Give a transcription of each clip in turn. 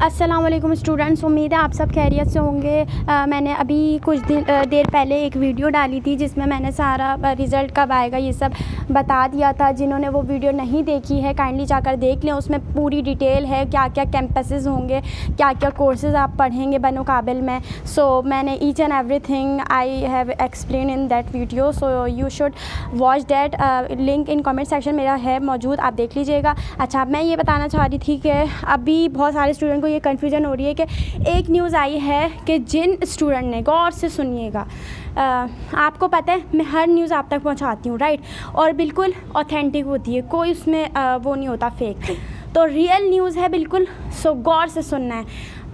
अस्सलाम वालेकुम स्टूडेंट्स, उम्मीद है आप सब खैरियत से होंगे। मैंने अभी कुछ देर पहले एक वीडियो डाली थी जिसमें मैंने सारा रिज़ल्ट कब आएगा ये सब बता दिया था। जिन्होंने वो वीडियो नहीं देखी है काइंडली जाकर देख लें, उसमें पूरी डिटेल है क्या क्या कैंपसेस होंगे, क्या क्या कोर्सेज़ आप पढ़ेंगे बनो काबिल में। सो मैंने each and everything I have explain in that video, so you should watch that. Link in comment section मेरा है मौजूद, आप देख लीजिएगा। अच्छा, मैं ये बताना चाह रही थी कि अभी बहुत सारे स्टूडेंट को ये कन्फ्यूजन हो रही है कि एक न्यूज़ आई है कि जिन स्टूडेंट ने, गौर से सुनिएगा, आपको पता है मैं हर न्यूज़ आप तक पहुंचाती हूँ, राइट, और बिल्कुल ऑथेंटिक होती है, कोई उसमें वो नहीं होता फेक, तो रियल न्यूज़ है बिल्कुल। सो गौर से सुनना है।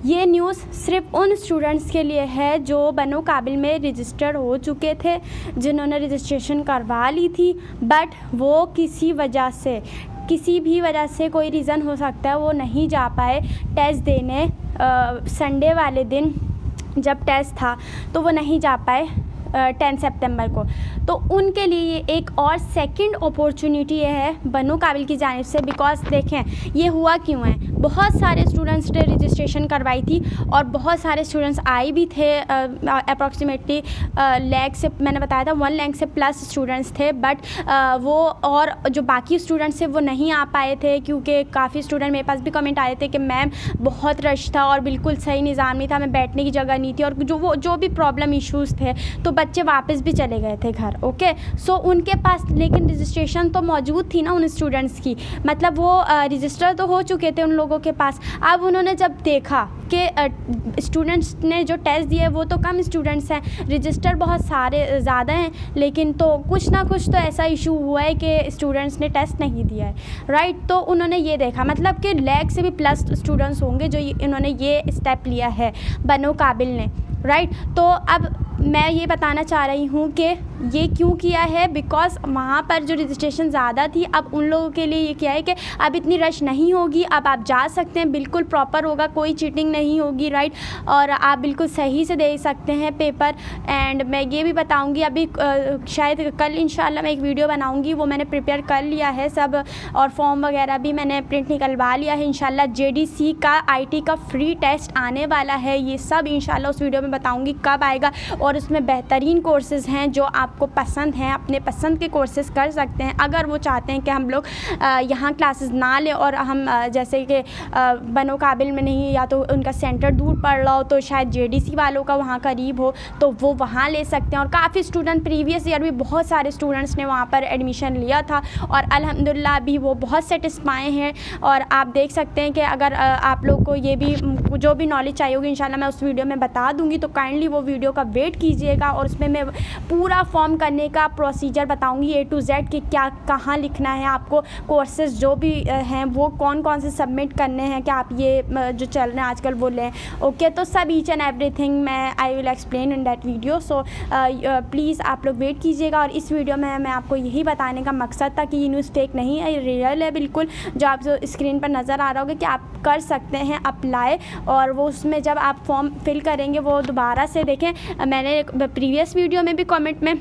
ये न्यूज़ सिर्फ उन स्टूडेंट्स के लिए है जो बनो काबिल में रजिस्टर हो चुके थे, जिन्होंने रजिस्ट्रेशन करवा ली थी, बट वो किसी भी वजह से कोई रीज़न हो सकता है वो नहीं जा पाए टेस्ट देने। संडे वाले दिन जब टेस्ट था तो वो नहीं जा पाए 10 सितंबर को, तो उनके लिए एक और सेकंड अपॉर्चुनिटी है बनो काबिल की जानिब से। बिकॉज देखें ये हुआ क्यों है, बहुत सारे स्टूडेंट्स ने रजिस्ट्रेशन करवाई थी और बहुत सारे स्टूडेंट्स आए भी थे, अप्रॉक्सीमेटली लाख से, मैंने बताया था 1 लाख से प्लस स्टूडेंट्स थे, बट वो और जो बाकी स्टूडेंट्स थे वो नहीं आ पाए थे क्योंकि काफ़ी स्टूडेंट, मेरे पास भी कमेंट आए थे कि मैम बहुत रश था और बिल्कुल सही निज़ाम नहीं था, हमें बैठने की जगह नहीं थी और जो भी प्रॉब्लम इश्यूज़ थे, तो बच्चे वापस भी चले गए थे घर। ओके, सो उनके पास लेकिन रजिस्ट्रेशन तो मौजूद थी ना उन स्टूडेंट्स की, मतलब वो रजिस्टर तो हो चुके थे उन लोगों के पास। अब उन्होंने जब देखा कि स्टूडेंट्स ने जो टेस्ट दिए वो तो कम स्टूडेंट्स हैं, रजिस्टर बहुत सारे ज़्यादा हैं, लेकिन तो कुछ ना कुछ तो ऐसा इशू हुआ है कि स्टूडेंट्स ने टेस्ट नहीं दिया है, राइट। तो उन्होंने ये देखा, मतलब कि लाख से भी प्लस स्टूडेंट्स होंगे जो इन्होंने ये स्टेप लिया है बनो काबिल ने, राइट। तो अब मैं ये बताना चाह रही हूँ कि ये क्यों किया है, बिकॉज़ वहाँ पर जो रजिस्ट्रेशन ज़्यादा थी, अब उन लोगों के लिए ये किया है कि अब इतनी रश नहीं होगी, अब आप जा सकते हैं, बिल्कुल प्रॉपर होगा, कोई चीटिंग नहीं होगी, राइट, और आप बिल्कुल सही से दे सकते हैं पेपर। एंड मैं ये भी बताऊँगी, अभी शायद कल इंशाल्लाह मैं एक वीडियो बनाऊँगी, वो मैंने प्रिपेयर कर लिया है सब, और फॉर्म वगैरह भी मैंने प्रिंट निकलवा लिया है। इंशाल्लाह JDC का IT का फ्री टेस्ट आने वाला है, ये सब इंशाल्लाह उस वीडियो में बताऊँगी कब आएगा, और उसमें बेहतरीन कोर्सेज़ हैं जो आपको पसंद हैं, अपने पसंद के कोर्सेज़ कर सकते हैं। अगर वो चाहते हैं कि हम लोग यहाँ क्लासेस ना लें और हम जैसे कि बनो काबिल में नहीं, या तो उनका सेंटर दूर पड़ रहा हो, तो शायद JDC वालों का वहाँ करीब हो तो वो वहाँ ले सकते हैं। और काफ़ी स्टूडेंट प्रीवियस ईयर भी बहुत सारे स्टूडेंट्स ने वहाँ पर एडमिशन लिया था और अल्हम्दुलिल्लाह अभी वो बहुत सेटिस्फाई हैं। और आप देख सकते हैं कि अगर आप लोग को ये भी जो भी नॉलेज चाहिए होगी इंशाल्लाह मैं उस वीडियो में बता दूँगी, तो काइंडली वो वीडियो का वेट कीजिएगा। और उसमें मैं पूरा फॉर्म करने का प्रोसीजर बताऊंगी A to Z कि क्या कहाँ लिखना है आपको, कोर्सेज जो भी हैं वो कौन कौन से सबमिट करने हैं, कि आप ये जो चल रहे हैं आजकल वो लें। ओके, तो सब ईच एंड एवरीथिंग मैं I will explain in that video. So please आप लोग वेट कीजिएगा। और इस वीडियो में मैं आपको यही बताने का मकसद था कि ये न्यूज़ फेक नहीं है, ये रियल है बिल्कुल, जो आप जो स्क्रीन पर नज़र आ रहा होगा कि आप कर सकते हैं अप्लाई। और वो उसमें जब आप फॉर्म फिल करेंगे वो दोबारा से देखें, मैंने प्रीवियस वीडियो में भी कमेंट में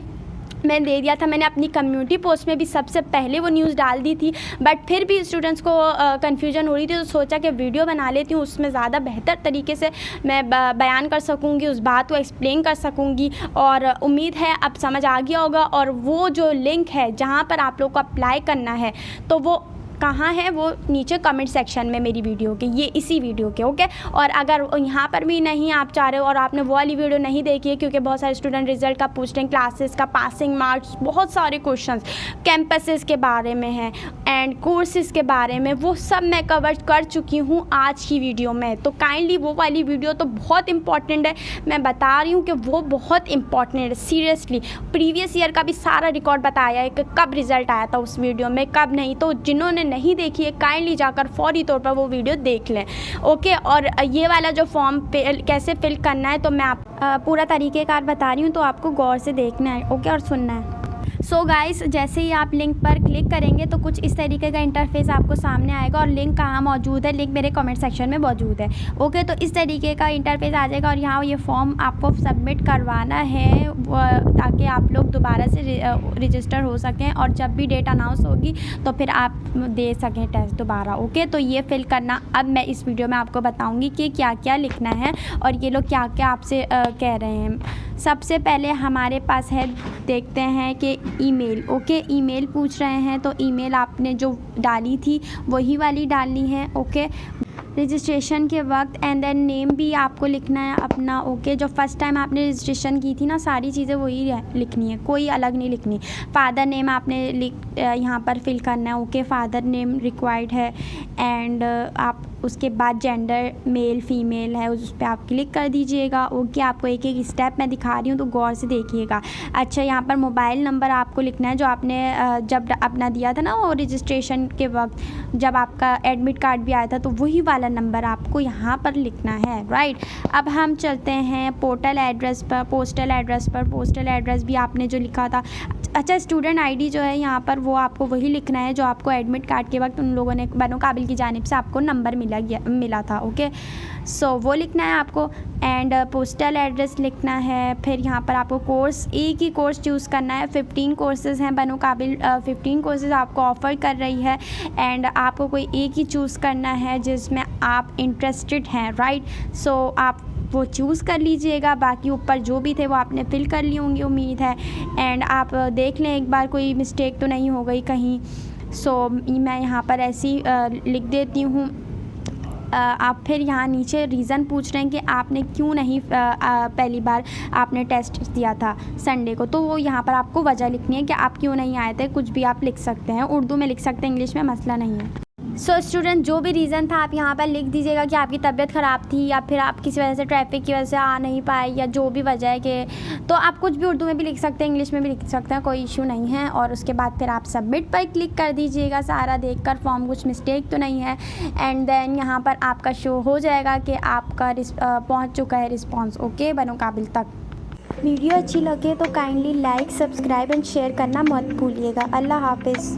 मैं दे दिया था, मैंने अपनी कम्युनिटी पोस्ट में भी सबसे पहले वो न्यूज़ डाल दी थी, बट फिर भी स्टूडेंट्स को कन्फ्यूजन हो रही थी, तो सोचा कि वीडियो बना लेती हूँ, उसमें ज़्यादा बेहतर तरीके से मैं बयान कर सकूँगी, उस बात को एक्सप्लेन कर सकूँगी। और उम्मीद है अब समझ आ गया होगा। और वो जो लिंक है जहाँ पर आप लोग को अप्लाई करना है, तो वो कहाँ है, वो नीचे कमेंट सेक्शन में मेरी वीडियो के, ये इसी वीडियो के। ओके, और अगर यहाँ पर भी नहीं आप चाह रहे हो और आपने वो वाली वीडियो नहीं देखी है, क्योंकि बहुत सारे स्टूडेंट रिजल्ट का पूछ रहे हैं, क्लासेस का, पासिंग मार्क्स, बहुत सारे क्वेश्चंस कैंपसेस के बारे में हैं एंड कोर्सेज़ के बारे में, वो सब मैं कवर कर चुकी हूँ आज की वीडियो में। तो काइंडली वो वाली वीडियो तो बहुत इंपॉर्टेंट है, मैं बता रही हूँ कि वो बहुत इंपॉर्टेंट है सीरियसली। प्रीवियस ईयर का भी सारा रिकॉर्ड बताया है कि कब रिज़ल्ट आया था उस वीडियो में, कब नहीं। तो जिन्होंने नहीं देखी है काइंडली जाकर फौरी तौर पर वो वीडियो देख लें। ओके, और ये वाला जो फॉर्म कैसे फिल करना है तो मैं आप पूरा तरीक़ेकार बता रही हूँ, तो आपको गौर से देखना है, ओके, और सुनना है। सो गाइस, जैसे ही आप लिंक पर क्लिक करेंगे तो कुछ इस तरीके का इंटरफेस आपको सामने आएगा और लिंक कहाँ मौजूद है, लिंक मेरे कमेंट सेक्शन में मौजूद है। ओके, तो इस तरीके का इंटरफेस आ जाएगा और यहाँ ये फॉर्म आपको सबमिट करवाना है ताकि आप लोग दोबारा से रजिस्टर हो सकें और जब भी डेट अनाउंस होगी तो फिर आप दे सकें टेस्ट दोबारा। ओके, तो ये फिल करना अब मैं इस वीडियो में आपको बताऊँगी कि क्या क्या लिखना है और ये लोग क्या क्या आपसे कह रहे हैं। सबसे पहले हमारे पास है, देखते हैं कि ईमेल। ओके, ईमेल पूछ रहे हैं तो ईमेल आपने जो डाली थी वही वाली डालनी है। ओके, रजिस्ट्रेशन के वक्त एंड देन नेम भी आपको लिखना है अपना। ओके, जो फर्स्ट टाइम आपने रजिस्ट्रेशन की थी ना, सारी चीज़ें वही लिखनी है, कोई अलग नहीं लिखनी। फादर नेम आपने यहाँ पर फिल करना है। ओके, फादर नेम रिक्वायर्ड है एंड आप उसके बाद जेंडर मेल फीमेल है, उस पर आप क्लिक कर दीजिएगा। ओके, आपको एक एक स्टेप मैं दिखा रही हूँ तो गौर से देखिएगा। अच्छा, यहाँ पर मोबाइल नंबर आपको लिखना है जो आपने जब अपना दिया था ना वो रजिस्ट्रेशन के वक्त, जब आपका एडमिट कार्ड भी आया था, तो वही वाला नंबर आपको यहाँ पर लिखना है। राइट, अब हम चलते हैं पोस्टल एड्रेस पर। पोस्टल एड्रेस भी आपने जो लिखा था। अच्छा, स्टूडेंट आईडी जो है यहाँ पर वो आपको वही लिखना है जो आपको एडमिट कार्ड के वक्त उन लोगों ने बनो काबिल की जानिब से आपको नंबर मिला था। ओके, सो वो लिखना है आपको एंड पोस्टल एड्रेस लिखना है। फिर यहाँ पर आपको कोर्स, एक ही कोर्स चूज़ करना है। 15 कोर्सेज़ हैं बनो काबिल, 15 कोर्सेज़ आपको ऑफ़र कर रही है एंड आपको कोई एक ही चूज़ करना है जिसमें आप इंटरेस्टेड हैं। राइट, सो आप वो चूज़ कर लीजिएगा। बाकी ऊपर जो भी थे वो आपने फिल कर लिए होंगे उम्मीद है। एंड आप देख लें एक बार कोई मिस्टेक तो नहीं हो गई कहीं। सो मैं यहाँ पर ऐसी लिख देती हूँ। आप फिर यहाँ नीचे रीज़न पूछ रहे हैं कि आपने क्यों नहीं पहली बार आपने टेस्ट दिया था संडे को, तो वो यहाँ पर आपको वजह लिखनी है कि आप क्यों नहीं आए थे। कुछ भी आप लिख सकते हैं, उर्दू में लिख सकते हैं, इंग्लिश में मसला नहीं है। सो स्टूडेंट, जो भी रीज़न था आप यहाँ पर लिख दीजिएगा कि आपकी तबीयत ख़राब थी या फिर आप किसी वजह से ट्रैफिक की वजह से आ नहीं पाए या जो भी वजह है कि, तो आप कुछ भी उर्दू में भी लिख सकते हैं, इंग्लिश में भी लिख सकते हैं, कोई इशू नहीं है। और उसके बाद फिर आप सबमिट पर क्लिक कर दीजिएगा सारा देखकर फॉर्म, कुछ मिस्टेक तो नहीं है। एंड देन यहाँ पर आपका शो हो जाएगा कि आपका पहुँच चुका है रिस्पॉन्स। ओके, बनो काबिल तक। वीडियो अच्छी लगे तो kindly like, subscribe and share करना मत भूलिएगा। अल्लाह हाफिज़।